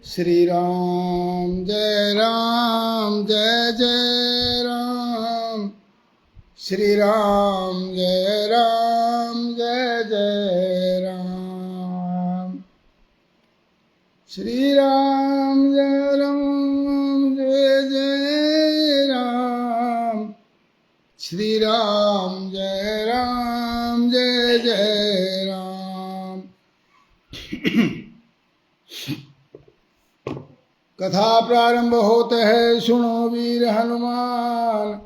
श्री राम जय जय राम। श्री राम जय जय राम। श्री राम जय जय राम। श्री राम जय जय राम। कथा प्रारंभ होते है, सुनो वीर हनुमान।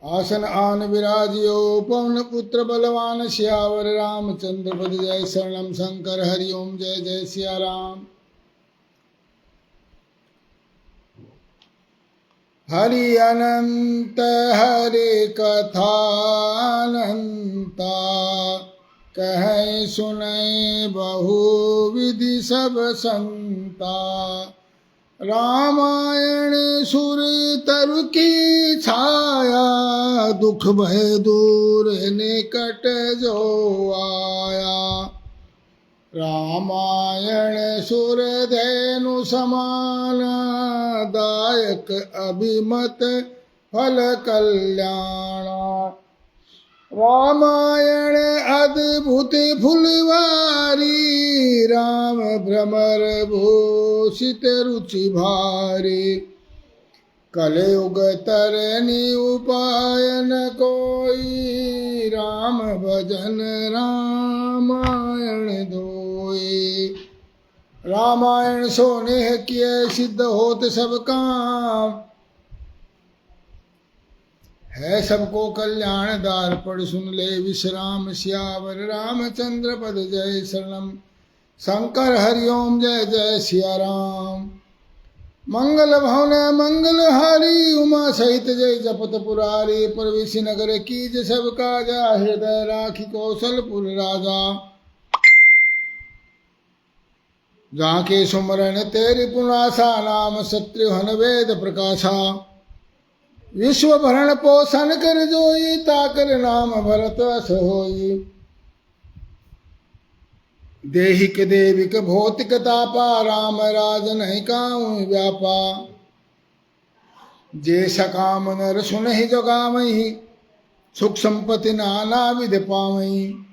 आसन आन विराजियो, पवन पुत्र बलवान, सियावर रामचंद्र पद जय। शरणम शंकर हरिओम, जय जय सिया राम। हरि अनंत हरि कथा अनंता, कहे सुनै बहु विधि सब संता। रामायण सुर तरु की छाया, दुख भय दूर निकट जो आया। रामायण सुर धेनु समान, दायक अभिमत फल कल्याणा। रामायण अद्भुत फुलवारी, राम भ्रमर भूषित रुचि भारी। कलयुग तरनी उपाय न कोई, राम भजन रामायण धोई। रामायण सोने किए सिद्ध होत सब काम, है सबको कल्याण दार। पढ़ सुन ले विश्राम, सियावर रामचंद्र पद जय। शरणम शंकर हरिओम, जय जय सिया राम। मंगल भवन मंगल हारी, उमा सहित जय जपत पुरारी। प्रवेश नगर कीज सब काजा, हृदय राखी कौशलपुर राजा। जहाँ के सुमरन तेरी पुनासा, नाम शत्रुघ्न वेद प्रकाशा। विश्व भरण पोषण कर जोई, ताकर नाम भरत अस होई। देहिक देविक भौतिक तापा, राम राज नहीं काऊँ व्यापा। जे सकाम नर सुनहि जोगामहि, सुख संपत्ति नाना विध पावई।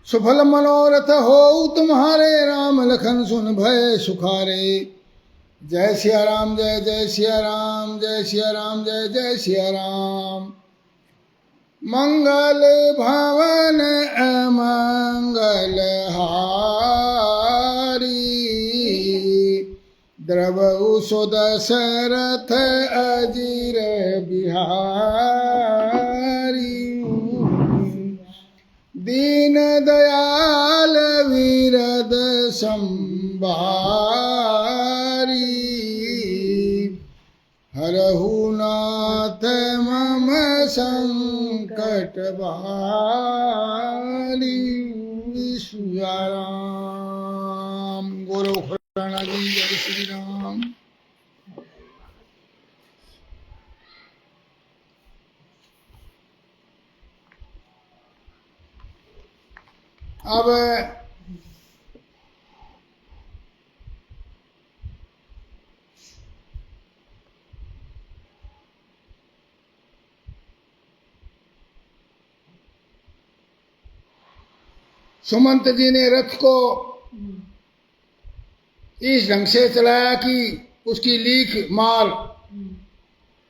सुफल मनोरथ हो तुम्हारे, राम लखन सुन भय सुखारे। जय सिया राम जय जय सिया राम। जय सिया राम जय जय सिया राम। मंगल भवन अमंगल हारी, द्रवहु सो दशरथ अजीर बिहारी। दीन दयाल विरद संभारी, हरहु नाथ मम संकट बारी। सिया राम। गोरखनाथ जी जय श्री राम। अब सुमंत जी ने रथ को इस ढंग से चलाया कि उसकी लीक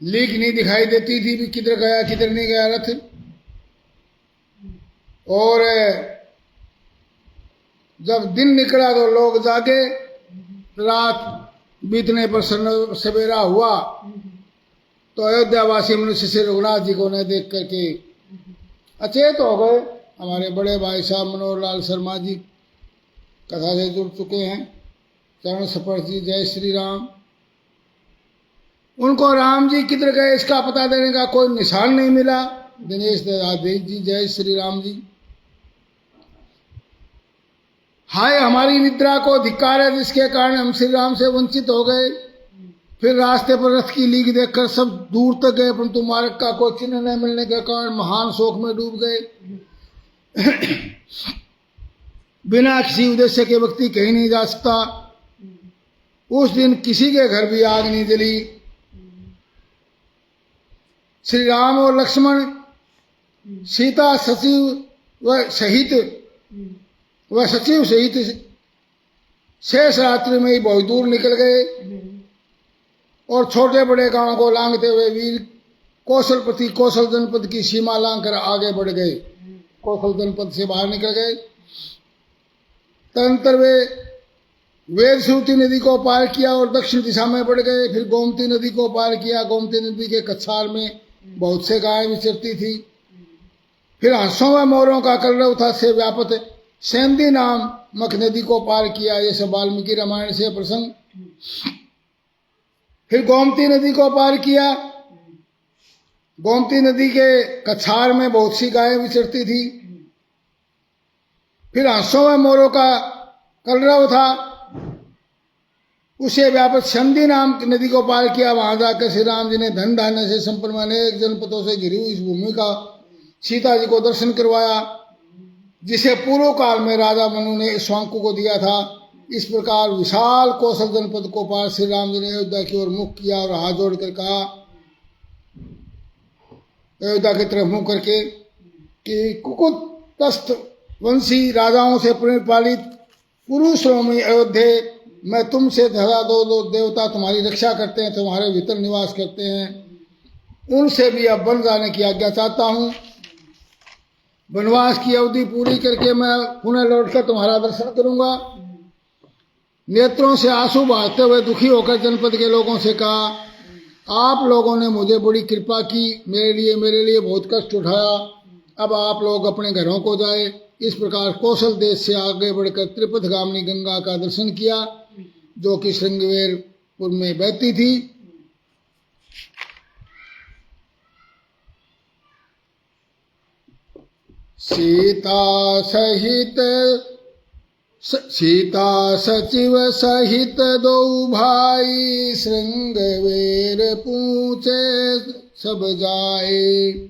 नहीं दिखाई देती थी भी किधर गया किधर नहीं गया रथ। और जब दिन निकला तो लोग जागे, रात बीतने पर सवेरा हुआ तो अयोध्यावासी मनुष्य से रघुनाथ जी को न देख करके अचेत हो गए। हमारे बड़े भाई साहब मनोहर लाल शर्मा जी कथा से जुड़ चुके हैं। चरण स्पर्श जी जय श्री राम। उनको राम जी किधर गए इसका पता देने का कोई निशान नहीं मिला। दिनेश देश जी जय श्री राम जी। हाय हमारी निद्रा को धिक्कार है जिसके कारण हम श्री राम से वंचित हो गए। फिर रास्ते पर रथ की लीक देखकर सब दूर तक गए, परंतु मार्ग का कोई चिन्ह न मिलने के कारण महान शोक में डूब गए। बिना किसी उद्देश्य के व्यक्ति कहीं नहीं जा सकता। उस दिन किसी के घर भी आग नहीं जली। श्री राम और लक्ष्मण सीता सचिव व सचिव सहित शेष रात्रि में ही बहुत दूर निकल गए और छोटे बड़े गांव को लांघते हुए वीर कौशलपति कौशल जनपद की सीमा लांघकर आगे बढ़ गए। कौशल जनपद से बाहर निकल गए। तदंतर वे वेदश्रुति नदी को पार किया और दक्षिण दिशा में बढ़ गए। फिर गोमती नदी को पार किया। गोमती नदी के कछार में बहुत से गायें विचरती थी। फिर हंसों व मोरों का कलरव था से व्यापत सेंधी नामक नदी को पार किया। ये सब वाल्मीकि रामायण से प्रसंग। फिर गोमती नदी को पार किया। गोमती नदी के कछार में बहुत सी गायें विचरती थी। फिर हंसों व मोरों का कलरव था, उसे व्यापक संधि नाम की नदी को पार किया। वहां जाकर श्री राम जी ने धन धान्य से संपन्न अनेक जनपदों से घिरी हुई इस भूमि का सीता जी को दर्शन करवाया, जिसे पूर्व काल में राजा मनु ने स्वांकु को दिया था। इस प्रकार विशाल कौशल जनपद को पार श्री राम जी ने अयोध्या की ओर मुख किया और हाथ जोड़कर कहा, अयोध्या की तरफ मुंह करके, कि कुकुतस्थ वंशी राजाओं से परिपालित पुरुषों में अयोध्या, मैं तुमसे धरा दो देवता तुम्हारी रक्षा करते हैं, तुम्हारे भीतर निवास करते हैं, उनसे भी अब वन जाने की आज्ञा चाहता हूँ। वनवास की अवधि पूरी करके मैं पुनः लौटकर तुम्हारा दर्शन करूंगा। नेत्रों से आंसू बहाते हुए दुखी होकर जनपद के लोगों से कहा, आप लोगों ने मुझे बड़ी कृपा की, मेरे लिए बहुत कष्ट उठाया, अब आप लोग अपने घरों को जाए। इस प्रकार कौशल देश से आगे बढ़कर त्रिपथ गामिनी गंगा का दर्शन किया, जो कि श्रृंगवेरपुर में बहती थी। सीता सचिव सहित दो भाई, श्रृंगवेर पूछे सब जाए।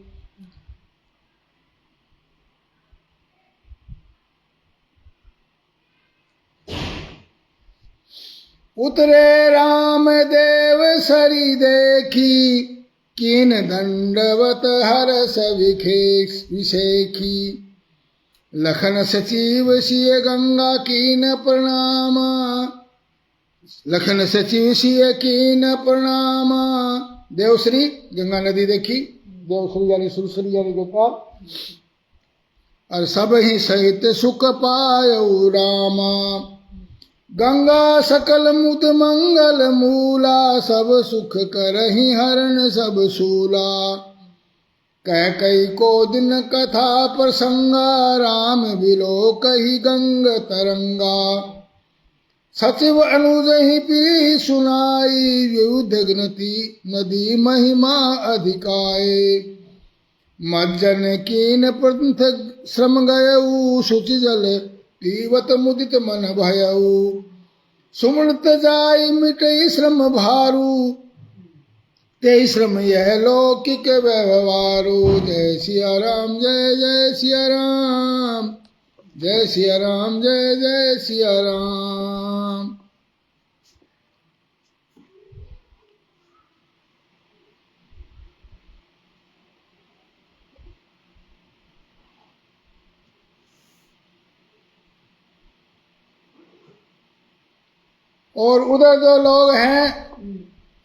उतरे राम देव सरी देखी, कीन दंडवत हरस विषेखी। लखन सचिव सिय गंगा कीन प्रणाम, लखन सचिव सिय कीन प्रणाम। देवश्री गंगा नदी देखी, देवश्री यानी सुरसरी यानी गोपाल, और सब ही सहित सुख पायऊ रामा। गंगा सकल मुद मंगल मूला, सब सुख करहि हरण सब सूला। कह कई को दिन कथा प्रसंगा, राम बिलो कही गंग तरंगा। सचिव अनुज ही पी सुनाई, युद्ध गिनती नदी महिमा अधिकाए। मज्जन कीन पंथ श्रम गयऊ, शुचि जल पीवत मुदित मन भयऊ। सुमृत जाय मिटई श्रम भारू, ते श्रम यह लौकिक व्यवहारू। जय सिया राम जय जय सिया राम, जय सिया राम जय जय सिया राम। और उधर जो लोग हैं,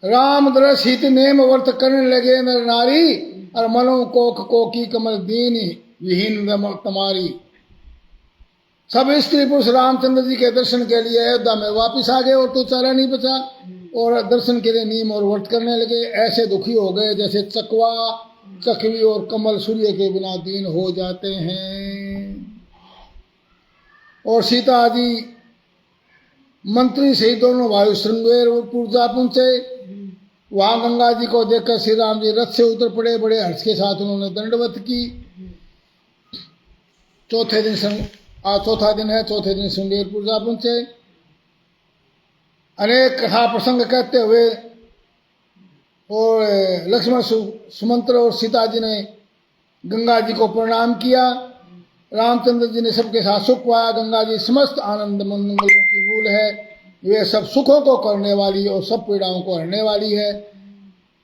राम दरस हित नेम वर्त करने लगे नर नारी, और मनो कोख कोकी कमल दीन विहीन तुम्हारी। सब स्त्री पुरुष रामचंद्र जी के दर्शन के लिए अयोध्या में वापिस आ गए, और तो चारा नहीं बचा, और दर्शन के लिए नियम और व्रत करने लगे। ऐसे दुखी हो गए जैसे चकवा, चकवी और कमल सूर्य के बिना दीन हो जाते हैं। और सीता जी मंत्री से दोनों भाई श्रृंगवेरपुर जा पहुंचे। वहां गंगा जी को देखकर श्री राम जी रथ से उतर पड़े। बड़े हर्ष के साथ उन्होंने दंडवत की। चौथा दिन है, चौथे दिन श्रृंगवेरपुर जा पहुंचे। अनेक कथा प्रसंग कहते हुए और लक्ष्मण सुमंत्र और सीता जी ने गंगा जी को प्रणाम किया। रामचंद्र जी ने सबके साथ सुख पाया। गंगा जी समस्त आनंद मंगलों की मूल है। वे सब सुखों को करने वाली और सब पीड़ाओं को हरने वाली है।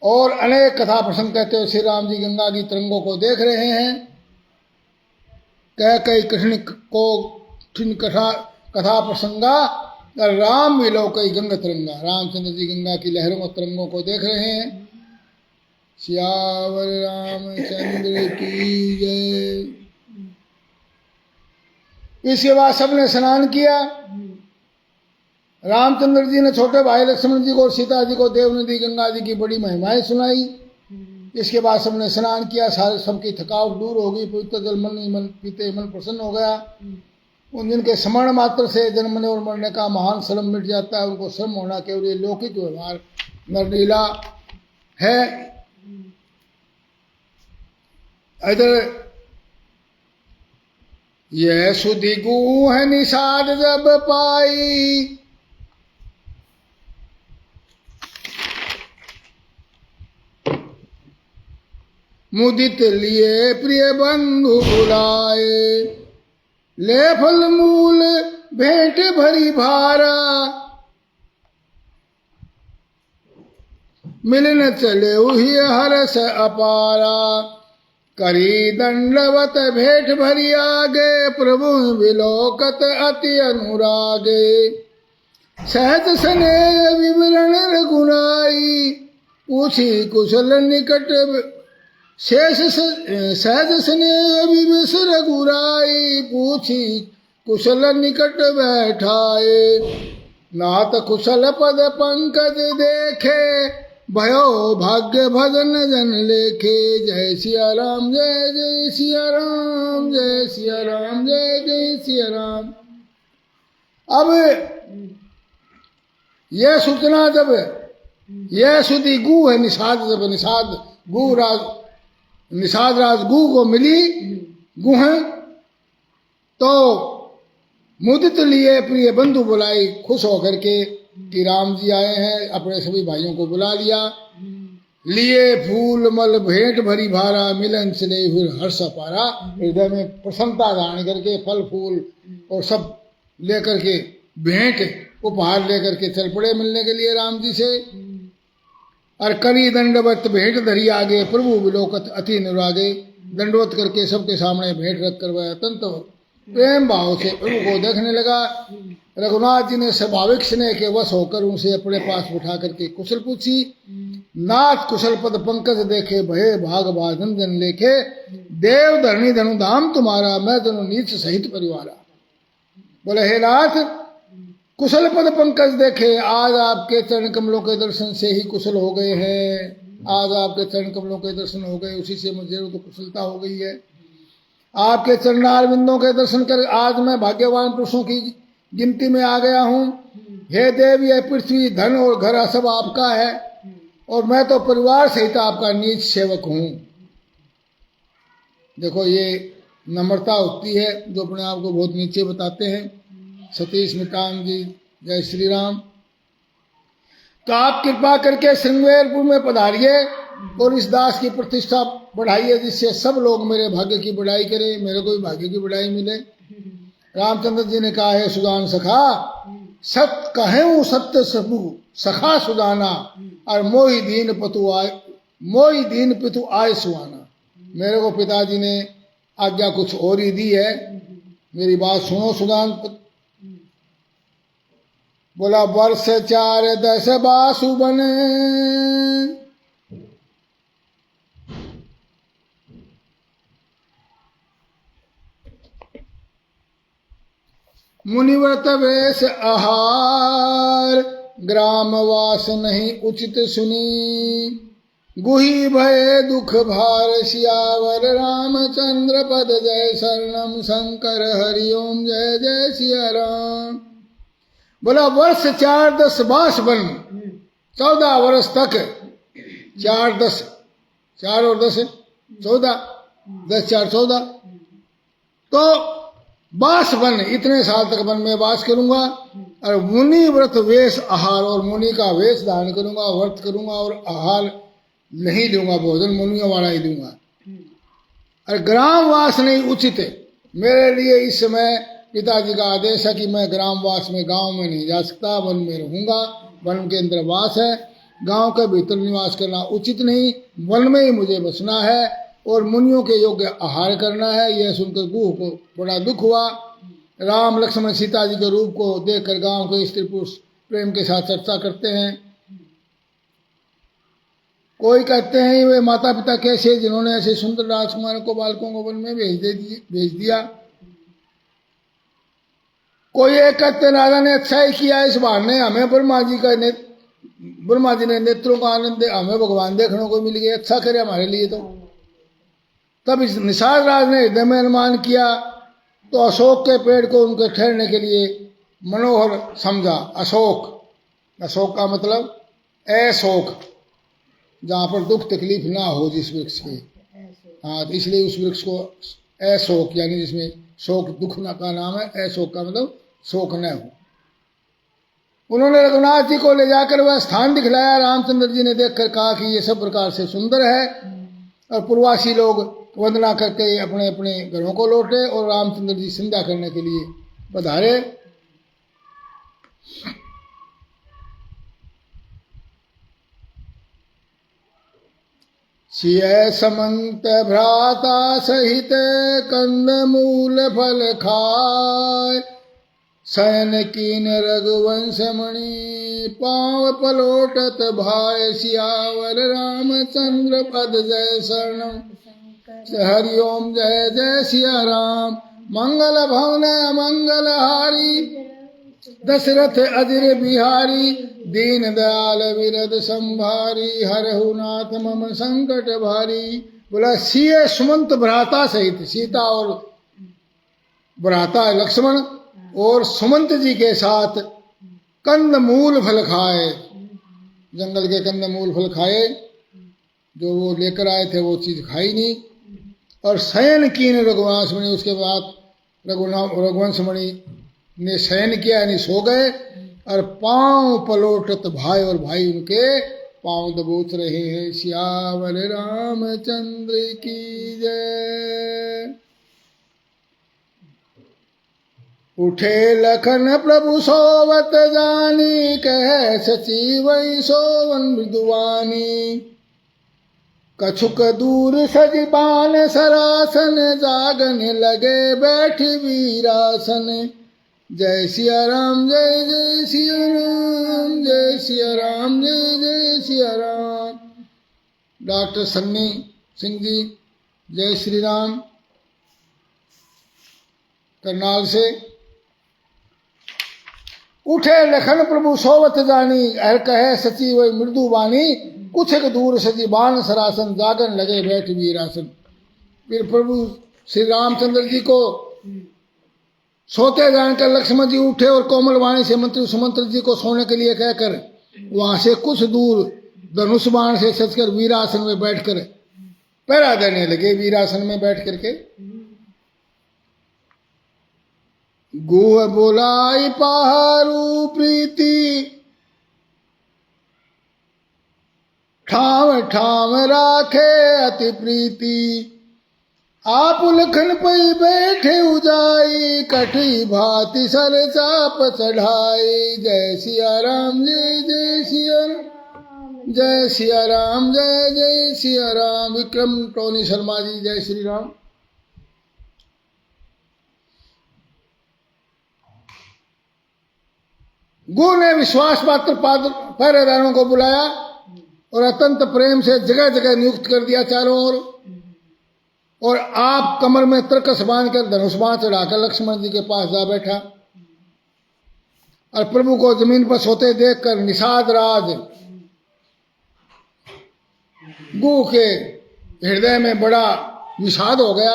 और अनेक कथा प्रसंग कहते हुए श्री राम जी गंगा की तरंगों को देख रहे हैं। कह कई कठिन कथा प्रसंगा राम मिलो कई गंग तरंगा। रामचंद्र जी गंगा की लहरों और तरंगों को देख रहे हैं। सियावर रामचंद्र की जय। इसके बाद सबने स्नान किया। रामचंद्र जी ने छोटे भाई लक्ष्मण जी को और सीता जी को देव नदी गंगा जी की बड़ी महिमाएं सुनाई। इसके बाद सबने स्नान किया। सारे सबकी थकावट दूर हो गई। पवित्र जल मन पीते मन प्रसन्न हो गया। उन जिनके स्मरण मात्र से जन्मने और मरने का महान श्रम मिट जाता है, उनको श्रम होना केवल ये लौकिक व्यवहार नरलीला है। इधर यह सुधि गूह निषाद जब पाई, मुदित लिए प्रिय बंधु बुलाए। ले फल मूल भेंट भरी भारा, मिलन चले उही हरस अपारा। करी दंडवत भेंट भरी आगे, प्रभु विलोकत अति अनुरागे। सहज स्नेह विवरण रघुराई, पूछी कुशल निकट शेष। सहज स्नेह विविश रघुराई, पूछी कुशल निकट बैठाए। नाथ कुशल पद पंकज देखे, भयो भाग्य भजन जन लेखे। जय सिया राम जय जय सिया राम, जय सिया राम जय जय सिया राम। अब यह सूचना जब यह सुधि गु है निषाद, जब निषाद गु राज निषाद राज गु को मिली गुह, तो मुदित लिए प्रिय बंधु बुलाई। खुश होकर के कि राम जी आए हैं, अपने सभी भाइयों को बुला लिया। लिए फूल मल भेंट भरी भारा, मिलन चले फिर हर्ष पारा। हृदय में प्रसन्नता धारण करके फल फूल और सब लेकर के भेंट उपहार लेकर के चल पड़े मिलने के लिए राम जी से। और करी दंडवत भेंट धरी आगे, प्रभु विलोकत अति अनुरागे। दंडवत करके सबके सामने भेंट रख कर वह अत्यंत प्रेम भाव से प्रभु को देखने लगा। रघुनाथ जी ने स्वाभाविक स्नेह के वश होकर उनसे अपने पास उठा करके कुशल पूछी। नाथ कुशल पद पंकज देखे, भये भाग भाजन लेखे। देव धरणी धनु धाम तुम्हारा, मैं धनु नीच सहित परिवारा। बोले हे नाथ कुशल पद पंकज देखे, आज आपके चरण कमलों के दर्शन से ही कुशल हो गए हैं। आज आपके चरण कमलों के दर्शन हो गए, उसी से मुझे तो कुशलता हो गई है। आपके चरणार बिंदों के दर्शन कर आज मैं भाग्यवान पुरुषों की गिनती में आ गया हूँ। हे देव, यह पृथ्वी धन और घर सब आपका है, और मैं तो परिवार सहित आपका नीच सेवक हूँ। देखो ये नम्रता होती है जो अपने आप को बहुत नीचे बताते हैं। सतीश मितान जी जय श्री राम। तो आप कृपा करके श्रृंगेरपुर में पधारिए और इस दास की प्रतिष्ठा बढ़ाइए, जिससे सब लोग मेरे भाग्य की बढ़ाई करें, मेरे को भी भाग्य की बढ़ाई मिले। रामचंद्र जी ने कहा है सुदान सखा, सत कहें सत्य सबू सखा सुदाना, और मोहि दीन पितु आय सुहाना। मेरे को पिताजी ने आज्ञा कुछ और ही दी है, मेरी बात सुनो सुदान। बोला वर्ष 4-10 बासु बने, मुनिव्रत वेश आहार, ग्रामवास नहीं उचित सुनी। गुही भय दुख भार, सियावर रामचंद्र पद जय शरणम शंकर हरिओम जय जय सिया राम। बोला वर्ष 4-10 बास बन, 14 वर्ष तक 4-10 4 और 10 14, 10 4 14, तो बास वन, इतने साल तक वन में वास करूंगा। और मुनि व्रत वेश आहार, और मुनि का वेश धारण करूंगा, व्रत करूंगा और आहार नहीं लूंगा, भोजन मुनियों वाला ही दूंगा। और ग्रामवास नहीं उचित है मेरे लिए इस समय, पिताजी का आदेश है कि मैं ग्रामवास में गांव में नहीं जा सकता, वन में रहूंगा। वन के अंदर वास है, गांव के भीतर निवास करना उचित नहीं, वन में ही मुझे बसना है और मुनियों के योग्य आहार करना है। यह सुनकर गुह को बड़ा दुख हुआ। राम लक्ष्मण सीता जी के रूप को देखकर गांव के स्त्री पुरुष प्रेम के साथ चर्चा करते हैं। कोई कहते हैं वे माता पिता कैसे जिन्होंने ऐसे सुंदर राजकुमारों को बालकों को वन में भेज दिया। कोई एक कहते राजा ने अच्छा ही किया, इस बहाने हमें ब्रह्मा जी ने नेत्रों का आनंद दे, हमें भगवान देखने को मिल गया, अच्छा करे हमारे लिए। तो तब इस निषाद राज ने हृदय में अनुमान किया तो अशोक के पेड़ को उनके ठहरने के लिए मनोहर समझा। अशोक का मतलब अशोक, जहाँ पर दुख तकलीफ ना हो जिस वृक्ष के, हाँ, तो इसलिए उस वृक्ष को अशोक यानी जिसमें शोक दुख का नाम है, अशोक का मतलब शोक न हो। उन्होंने रघुनाथ जी को ले जाकर वह स्थान दिखलाया। रामचंद्र जी ने देखकर कहा कि ये सब प्रकार से सुंदर है। और पूर्वासी लोग वंदना करके अपने अपने घरों को लौटे और रामचंद्र जी संध्या करने के लिए पधारे। सिय समंत भ्राता सहित कंद मूल फल खाय, शयन कीन रघुवंश मणि पाव पलोटत भाय, सियावर रामचंद्र पद जय शरणम, हरि ओम जय जय सिया राम। मंगल भवन मंगल हारी, दशरथ अजिर बिहारी, दीन दयाल विरद संभारी, हरहु नाथ मम संकट भारी। बोला सिय सुमंत भ्राता सहित, सीता और भ्राता लक्ष्मण और सुमंत जी के साथ कंद मूल फल खाए, जंगल के कंद मूल फल खाए, जो वो लेकर आए थे वो चीज खाई नहीं। और शयन कीन रघुवंश मणि, उसके बाद रघुवंश मणि ने शयन किया यानी सो गए। और पांव पलोटत भाई, और भाई उनके पांव दबोच रहे हैं। सियावर रामचंद्र की जय। उठे लखन प्रभु सोवत जानी, कह सचिवै सोवन मृदुवानी, कछुक दूर सजीबान सरासन, जागन लगे बैठ वीरासन। जय सिया राम जय जय सिया राम, जय सिया राम जय जय सिया राम। डॉक्टर सन्नी सिंह जी, जय श्री राम, करनाल से। उठे लखन प्रभु सोवत जानी, हर कहे सचिव मृदु बानी, कुछ एक दूर सजीबान सरासन, जागन लगे बैठ वीरासन। फिर प्रभु श्री रामचंद्र जी को सोते जानकर लक्ष्मण जी उठे और कोमल वाणी से मंत्री सुमंत्र जी को सोने के लिए कहकर वहां से कुछ दूर धनुष बाण से सचकर वीरासन में बैठकर पहरा देने लगे। वीरासन में बैठ करके गुह बोलाई पहारू प्रीति, ठाम ठाम राखे अति प्रीति, आप लखन पई बैठे उजाई, कठी भांति सर चाप चढ़ाई। जय सिया राम जय जय सिया राम, जय सिया राम जय जय सिया राम। विक्रम टोनी शर्मा जी, जय श्री राम। गुरु ने विश्वास पात्र पहरेदारों को बुलाया और अत्यंत प्रेम से जगह जगह नियुक्त कर दिया चारों ओर। और आप कमर में तरकस बांध कर धनुष बाण चढ़ाकर लक्ष्मण जी के पास जा बैठा। और प्रभु को जमीन पर सोते देखकर निषाद राज गु के हृदय में बड़ा विषाद हो गया,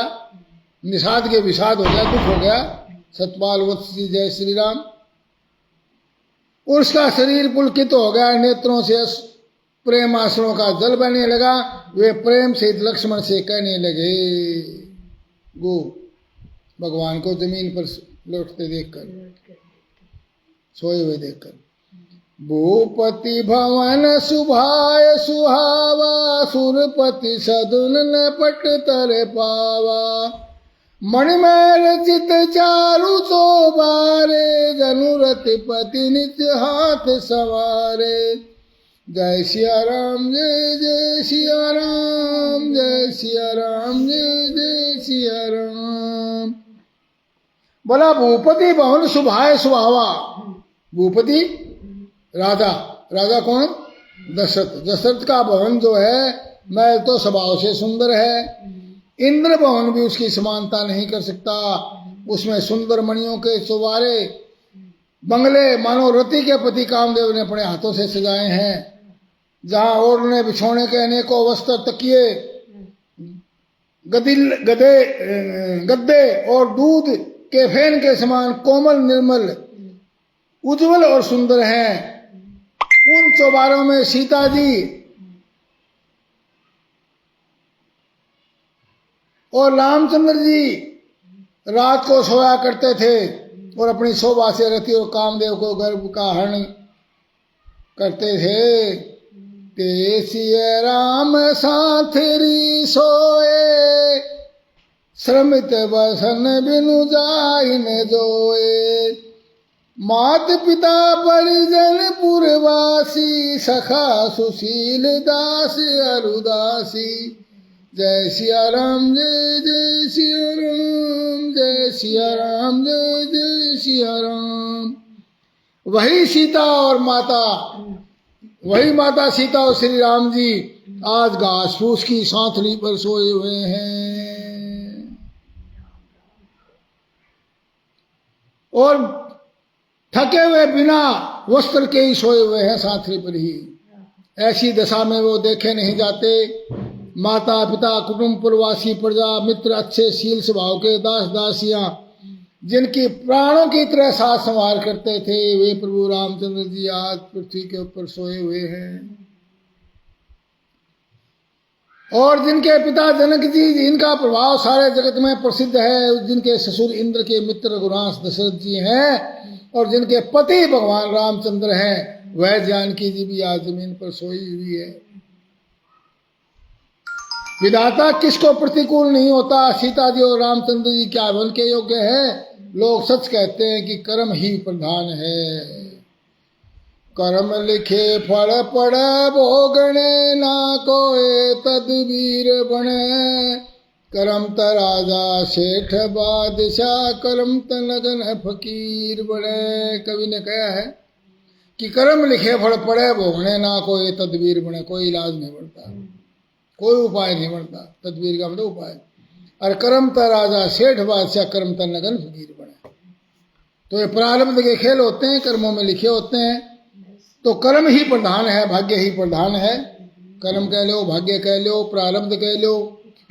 निषाद के विषाद हो गया, दुख हो गया। सतपाल वत्स जी, जय श्री राम। उसका शरीर पुलकित हो गया, नेत्रों से प्रेम आंसुओं का जल बहने लगा। वे प्रेम से लक्ष्मण से कहने लगे, गो भगवान को जमीन पर लौटते देखकर, सोए हुए देखकर, भूपति भवन सुभाय सुहावा, सुरपति सदुन लपट तर पावा, मणिमय रचित चारु चौबारे, जनुरथ पति नित्य हाथ सवारे। जय सिया राम जय जय सिया राम, जय सिया राम जय जय सिया राम। बोला भूपति भवन सुभाय सुहावा। भूपति राजा, राजा कौन? दशरथ। दशरथ का भवन जो है महल तो स्वभाव से सुंदर है, इंद्र भवन भी उसकी समानता नहीं कर सकता। उसमें सुंदर मणियों के चौबारे बंगले मानो रति के पति कामदेव ने अपने हाथों से सजाए हैं, जहां ओढ़ने बिछोने के अनेकों वस्त्र, तकिए, गद्दे और दूध के फेन के समान कोमल, निर्मल, उज्जवल और सुंदर हैं। उन चौबारों में सीता जी और रामचंद्र जी रात को सोया करते थे और अपनी शोभा से रति और कामदेव को गर्भ का हरण करते थे। ते सिया राम साथरी सोए, श्रमित बसन बिनु जाहि न जोए। मात पिता परिजन पुरवासी, सखा सुशील दास अरुदासी। जय सिया राम जय जय सिया राम, जय सिया राम जय जय सिया राम। वही सीता और माता, वही माता सीता और श्री राम जी आज घास फूस की सांथली पर सोए हुए हैं और थके हुए बिना वस्त्र के ही सोए हुए हैं सांथली पर ही। ऐसी दशा में वो देखे नहीं जाते। माता पिता, कुटुंब, प्रवासी, प्रजा, मित्र, अच्छे शील स्वभाव के दास दासियां, जिनकी प्राणों की तरह साथ संभाल करते थे, वे प्रभु रामचंद्र जी आज पृथ्वी के ऊपर सोए हुए हैं। और जिनके पिता जनक जी, जिनका प्रभाव सारे जगत में प्रसिद्ध है, जिनके ससुर इंद्र के मित्र रघुरांश दशरथ जी हैं और जिनके पति भगवान रामचंद्र हैं, वह जानकी जी भी आज जमीन पर सोई हुई है। विधाता किसको प्रतिकूल नहीं होता। सीता जी और रामचंद्र जी क्या बन के योग्य है? लोग सच कहते हैं कि कर्म ही प्रधान है। कर्म लिखे फल पड़े भोगने, ना कोई तदबीर बने। करम त राजा सेठ बादशाह, करम त लगन फकीर बने। कवि ने कहा है कि कर्म लिखे फल पड़े भोगने, ना कोई तदबीर बने। कोई इलाज नहीं बनता, कोई उपाय नहीं बनता। तदबीर का मतलब उपाय। और कर्म त राजा सेठ बादशाह, कर्म त लगन फकीर बने। तो ये प्रारब्ध के खेल होते हैं, कर्मों में लिखे होते हैं। तो कर्म ही प्रधान है, भाग्य ही प्रधान है। कर्म कह लो, भाग्य कह लो, प्रारब्ध कह लो,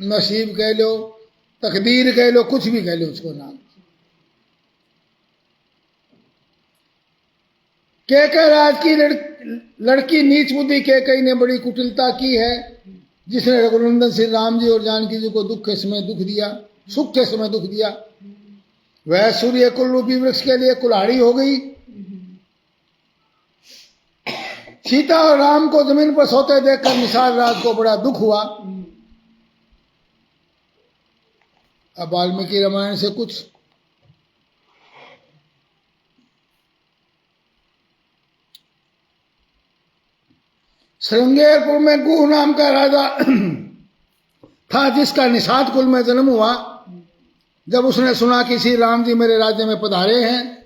नसीब कह लो, तकदीर कह लो, कुछ भी कह लो उसको नाम। केकयराज की लड़की नीच बुद्धि केकई ने बड़ी कुटिलता की है, जिसने रघुनंदन श्री राम जी और जानकी जी को दुख के समय दुख दिया, सुख के समय दुख दिया। वह सूर्य कुल रूपी वृक्ष के लिए कुल्हाड़ी हो गई। सीता और राम को जमीन पर सोते देखकर निषाद राज को बड़ा दुख हुआ। अब वाल्मीकि रामायण से कुछ श्रृंगेरपुर में गुह नाम का राजा था, जिसका निषाद कुल में जन्म हुआ। जब उसने सुना कि श्री राम जी मेरे राज्य में पधारे हैं,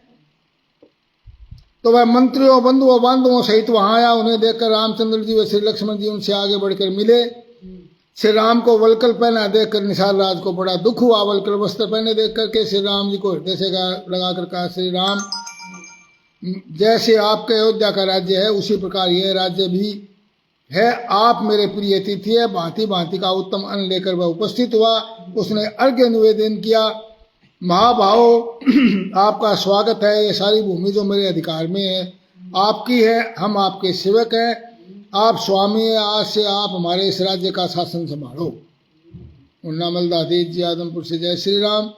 तो वह मंत्रियों, बंधुओं, बांधवों सहित वहां आया। उन्हें देखकर रामचंद्र जी व श्री लक्ष्मण जी उनसे आगे बढ़कर मिले। श्री राम को वलकल पहना देखकर निषाद राज को बड़ा दुख हुआ। वलकल वस्त्र पहने देख करके श्री राम जी को हृदय से लगाकर कहा, श्री राम, जैसे आपके अयोध्या का राज्य है, उसी प्रकार यह राज्य भी है। आप मेरे प्रिय अतिथि है। भांति भांति का उत्तम अन्न लेकर वह उपस्थित हुआ। उसने अर्घ्य निवेदन किया। महाभाव, आपका स्वागत है। ये सारी भूमि जो मेरे अधिकार में है आपकी है। हम आपके सेवक हैं। आप स्वामी हैं। आज से आप हमारे इस राज्य का शासन संभालो। उन्नामल दादी जी आदमपुर से। जय श्री राम।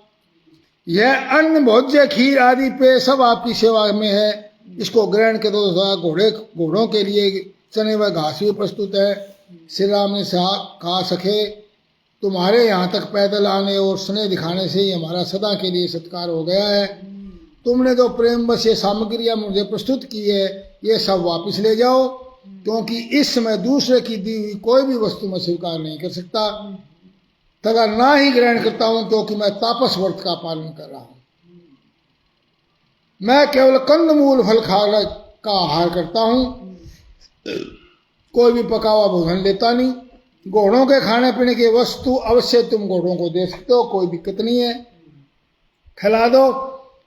यह अन्न, भोज्य, खीर आदि पेय सब आपकी सेवा में है। इसको ग्रहण के दो। घोड़ों के लिए चने व घास भी प्रस्तुत है। श्री राम ने कहा, सखे तुम्हारे यहाँ तक पैदल आने और स्नेह दिखाने से ही हमारा सदा के लिए सत्कार हो गया है। तुमने जो प्रेम बस ये सामग्रियाँ मुझे प्रस्तुत की है, ये सब वापस ले जाओ, क्योंकि इस समय दूसरे की दी हुई कोई भी वस्तु मैं स्वीकार नहीं कर सकता तथा ना ही ग्रहण करता हूँ, क्योंकि मैं तापस व्रत का पालन कर रहा हूँ। मैं केवल कंदमूल फल खा का आहार करता हूँ, कोई भी पका हुआ भोजन लेता नहीं। घोड़ों के खाने पीने की वस्तु अवश्य तुम घोड़ों को दे सकते हो, कोई दिक्कत नहीं है, खिला दो,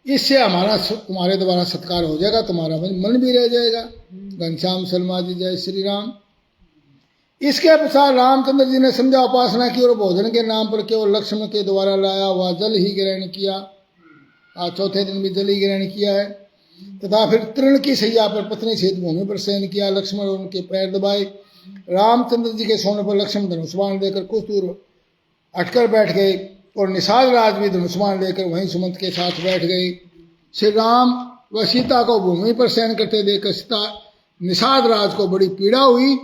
इससे हमारा तुम्हारे द्वारा सत्कार हो जाएगा, तुम्हारा मन भी रह जाएगा। घनश्याम शर्मा जी, जय श्री राम। इसके पश्चात रामचंद्र जी ने संध्या उपासना की और भोजन के नाम पर केवल लक्ष्मण के द्वारा लाया हुआ जल ही ग्रहण किया। आज चौथे दिन भी जल ही ग्रहण किया है। तथा फिर तृण की सैया पर पत्नी सहित भूमि पर शयन किया। लक्ष्मण और उनके पैर दबाए। रामचंद्र जी के सोने पर लक्ष्मण धनुष्मान लेकर कुछ दूर अटकर बैठ गए और निषाद राज भी धनुष्मान लेकर वहीं सुमंत के साथ बैठ गए। श्री राम व सीता को भूमि पर शयन करते देखकर सीता निषाद राज को बड़ी पीड़ा हुई।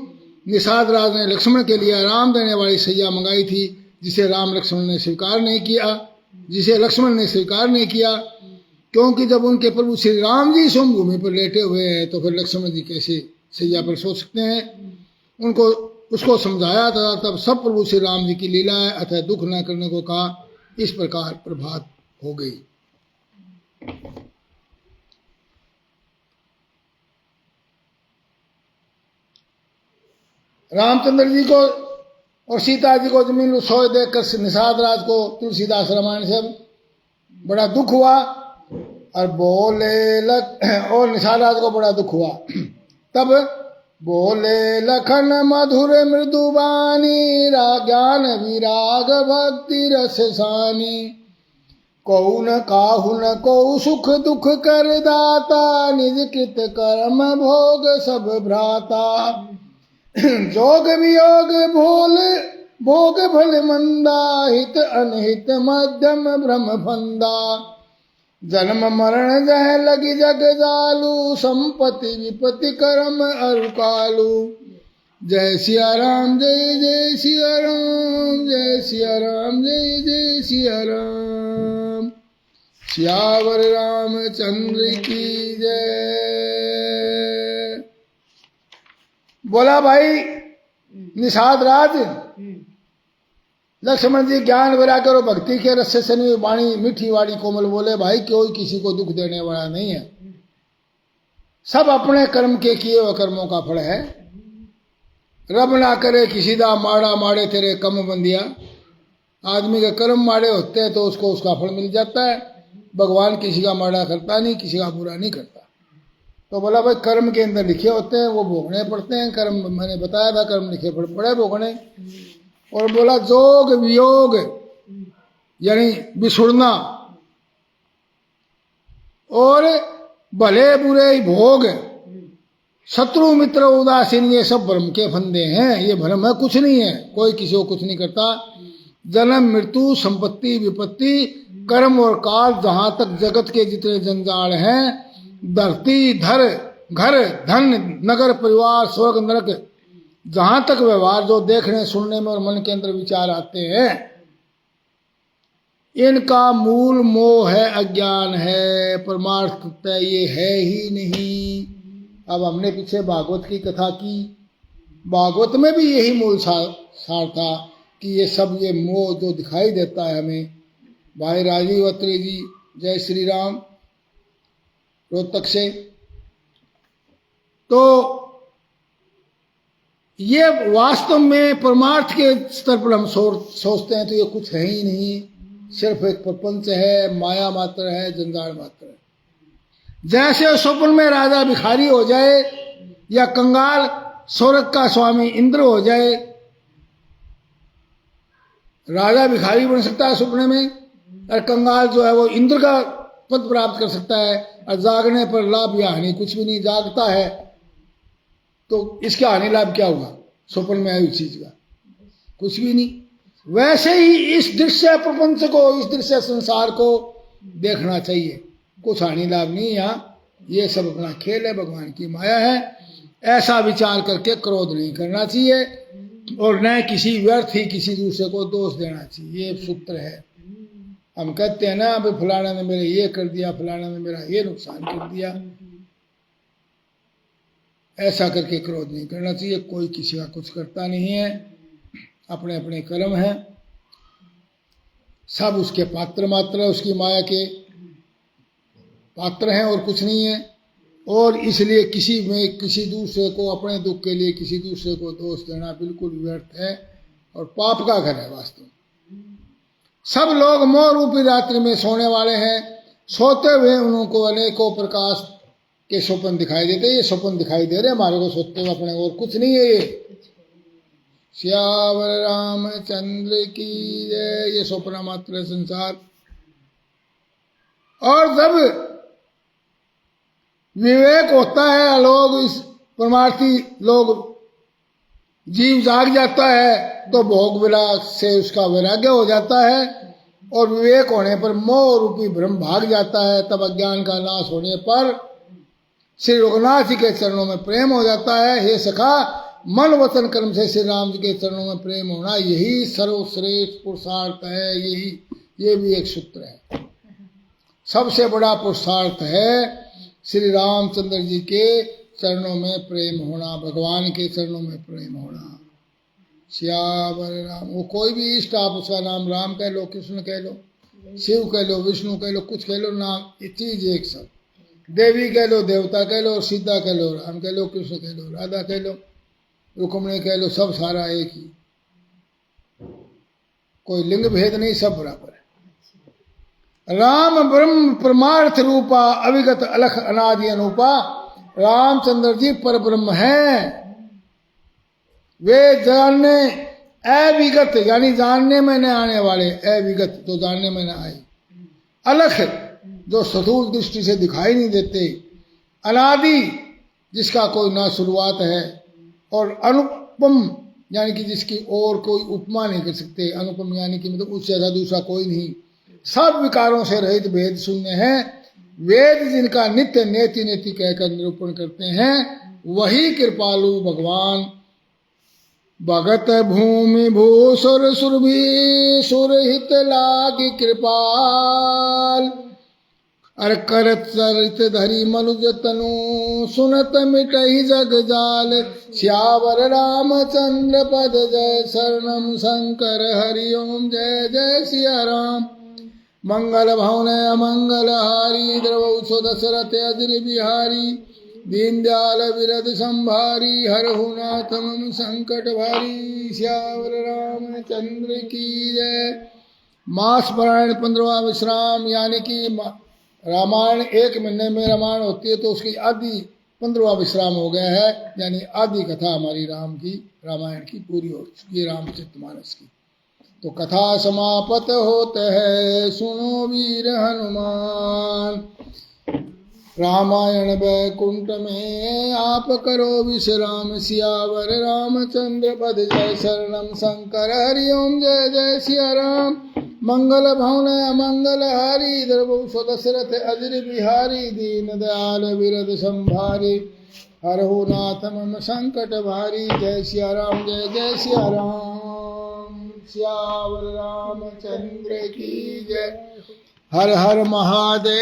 निषाद राज ने लक्ष्मण के लिए आराम देने वाली सैया मंगाई थी, जिसे लक्ष्मण ने स्वीकार नहीं किया, क्योंकि जब उनके प्रभु श्री राम जी सोम भूमि पर लेटे हुए हैं तो फिर लक्ष्मण जी कैसे सैया पर सो सकते हैं। उसको समझाया था, तब सब प्रभु श्री राम जी की लीला है, अतः दुख न करने को कहा। इस प्रकार प्रभात हो गई। रामचंद्र जी को और सीता जी को जमीन में सोए देखकर निषाद राज को तुलसीदास रामायण से बड़ा दुख हुआ और और निषाद राज को बड़ा दुख हुआ। तब बोले लखन मधुर मृदुबानी, ज्ञान विराग भक्ति रस सानी, कौ न काहु न कौ सुख दुख कर दाता, निज कृत कर्म भोग सब भ्राता, जोग वियोग भोग फल मंदा, हित अनहित मध्यम भ्रम फंदा, जन्म मरण जह लगी जग जालू, संपत्ति विपत्ति कर्म अरुकालू। जय सिया राम, जय जय सिया राम, जय सिया राम, जय जय सिया राम। सियावर रामचंद्र की जय। बोला भाई निषाद राज, लक्ष्मण जी ज्ञान वैराग्य और भक्ति के रस से वाणी मीठी वाणी कोमल बोले, भाई कोई किसी को दुख देने वाला नहीं है, सब अपने कर्म के किए हुए कर्मों का फल है। रब ना करे किसी दा माड़ा, माड़े तेरे कम बंदिया। आदमी के कर्म माड़े होते हैं तो उसको उसका फल मिल जाता है। भगवान किसी का माड़ा करता नहीं, किसी का बुरा नहीं करता। तो बोला भाई कर्म के अंदर लिखे होते हैं, वो भोगने पड़ते हैं। कर्म मैंने बताया था, कर्म लिखे पड़े भोगने। और बोला जोग वियोग यानी बिछुड़ना और भले बुरे भोग, शत्रु मित्र उदासीन, ये सब भ्रम के फंदे हैं। ये भ्रम है, कुछ नहीं है, कोई किसी को कुछ नहीं करता। जन्म मृत्यु संपत्ति विपत्ति कर्म और काल, जहां तक जगत के जितने जंजाल हैं, धरती धर घर धन नगर परिवार स्वर्ग नरक, जहां तक व्यवहार जो देखने सुनने में और मन के अंदर विचार आते हैं, इनका मूल मोह है, अज्ञान है। परमार्थ ये है ही नहीं। अब हमने पीछे भागवत की कथा की, भागवत में भी यही मूल सार था कि ये सब ये मोह जो दिखाई देता है हमें। भाई राजीव अत्री जी, जय श्री राम, रोहतक से। तो ये वास्तव में परमार्थ के स्तर पर हम सोचते हैं तो ये कुछ है ही नहीं, सिर्फ एक प्रपंच है, माया मात्र है, जंजाल मात्र है। जैसे स्वप्न में राजा भिखारी हो जाए या कंगाल स्वर्ग का स्वामी इंद्र हो जाए। राजा भिखारी बन सकता है स्वप्न में, और कंगाल जो है वो इंद्र का पद प्राप्त कर सकता है। और जागने पर लाभ या हानि कुछ भी नहीं, जागता है तो इसका हानि लाभ क्या होगा? स्वप्न में आई चीज का कुछ भी नहीं। वैसे ही इस दृश्य प्रपंच को, इस दृश्य संसार को देखना चाहिए, कुछ हानि लाभ नहीं। यहाँ ये सब अपना खेल है, भगवान की माया है। ऐसा विचार करके क्रोध नहीं करना चाहिए। और न किसी व्यर्थ ही किसी दूसरे को दोष देना चाहिए। ये सूत्र है। हम कहते हैं ना, भाई फलाना ने मेरे ये कर दिया, फलाना ने मेरा ये नुकसान कर दिया, ऐसा करके क्रोध नहीं करना चाहिए। कोई किसी का कुछ करता नहीं है, अपने अपने कर्म है, सब उसके पात्र मात्र है, उसकी माया के पात्र हैं और कुछ नहीं है। और इसलिए किसी में किसी दूसरे को अपने दुख के लिए किसी दूसरे को दोष देना बिल्कुल व्यर्थ है और पाप का घर है। वास्तव सब लोग मोह रूपी रात्रि में सोने वाले हैं, सोते हुए उनको अनेकों प्रकाश के स्वप्न दिखाई देते। ये स्वप्न दिखाई दे रहे हमारे को सोते हुए, अपने और कुछ नहीं है। ये श्यावर रामचंद्र की जय। ये स्वप्न मात्र संसार। और जब विवेक होता है, लोग इस परमार्थी लोग जीव जाग जाता है तो भोग विलास से उसका वैराग्य हो जाता है, और विवेक होने पर मोह रूपी भ्रम भाग जाता है। तब अज्ञान का नाश होने पर श्री रघुनाथ जी के चरणों में प्रेम हो जाता है। हे सखा, मन वचन कर्म से श्री राम जी के चरणों में प्रेम होना यही सर्वश्रेष्ठ पुरुषार्थ है। ये भी एक सूत्र है। सबसे बड़ा पुरुषार्थ है श्री रामचंद्र जी के चरणों में प्रेम होना, भगवान के चरणों में प्रेम होना। श्यावर राम। वो कोई भी इष्ट आप उसका नाम राम कह लो, कृष्ण कह लो, शिव कह लो, विष्णु कह लो, कुछ कह लो, नाम ये चीज एक सब। देवी कह लो, देवता कह लो, सीता कह लो, राम कह लो, कृष्ण कह लो, राधा कह लो, रुक्मिणी कह लो, सब सारा एक ही। कोई लिंग भेद नहीं, सब बराबर है। राम ब्रह्म परमार्थ रूपा अविगत अलख अनादि अनूपा। रामचंद्र जी पर ब्रह्म हैं। वे जानने अविगत यानी जानने में न आने वाले, अविगत तो जानने में न आए, अलख जो स्थूल दृष्टि से दिखाई नहीं देते, अनादि जिसका कोई ना शुरुआत है, और अनुपम यानी कि जिसकी और कोई उपमा नहीं कर सकते। अनुपम यानी कि मतलब उससे ज्यादा दूसरा कोई नहीं। सब विकारों से रहित भेद शून्य है। वेद जिनका नित्य नेति नेति कहकर निरूपण करते हैं, वही कृपालु भगवान। भगत भूमि भूसुर सुरभि सुरहित लागी कृपाल। अर करत चरित धरि मनुज तनु सुनत मिटहि जग जाल। श्यावर रामचंद्र पद जय शरणम शंकर हरि ओम जय जय सिया राम। मंगल भवन अमंगल हारी द्रवौ दशरथ अजिर बिहारी। दीनदयाल विरद संभारी हरहु नाथ मम संकट भारी। श्यावर रामचंद्र की जय। मास पारायण 15वां विश्राम यानी कि रामायण 1 महीने में रामायण होती है तो उसकी आधी 15वां विश्राम हो गया है, यानी आधी कथा हमारी रामायण की पूरी हो चुकी है, रामचरितमानस की। तो कथा समाप्त होते है, सुनो वीर हनुमान। रामायण वैकुंठ में आप करो विश्राम। सियावर रामचंद्र पद जय शरणम शंकर हरि ओम जय जय सिया राम। मंगल भवन अमंगल हारी द्रवौ दशरथ अजिर बिहारी। दीन दयाल विरद संभारी हरहु नाथ मम संकट भारी। जय सिया राम जय जय सिया राम। श्यावर रामचंद्र की जय। हर हर महादेव।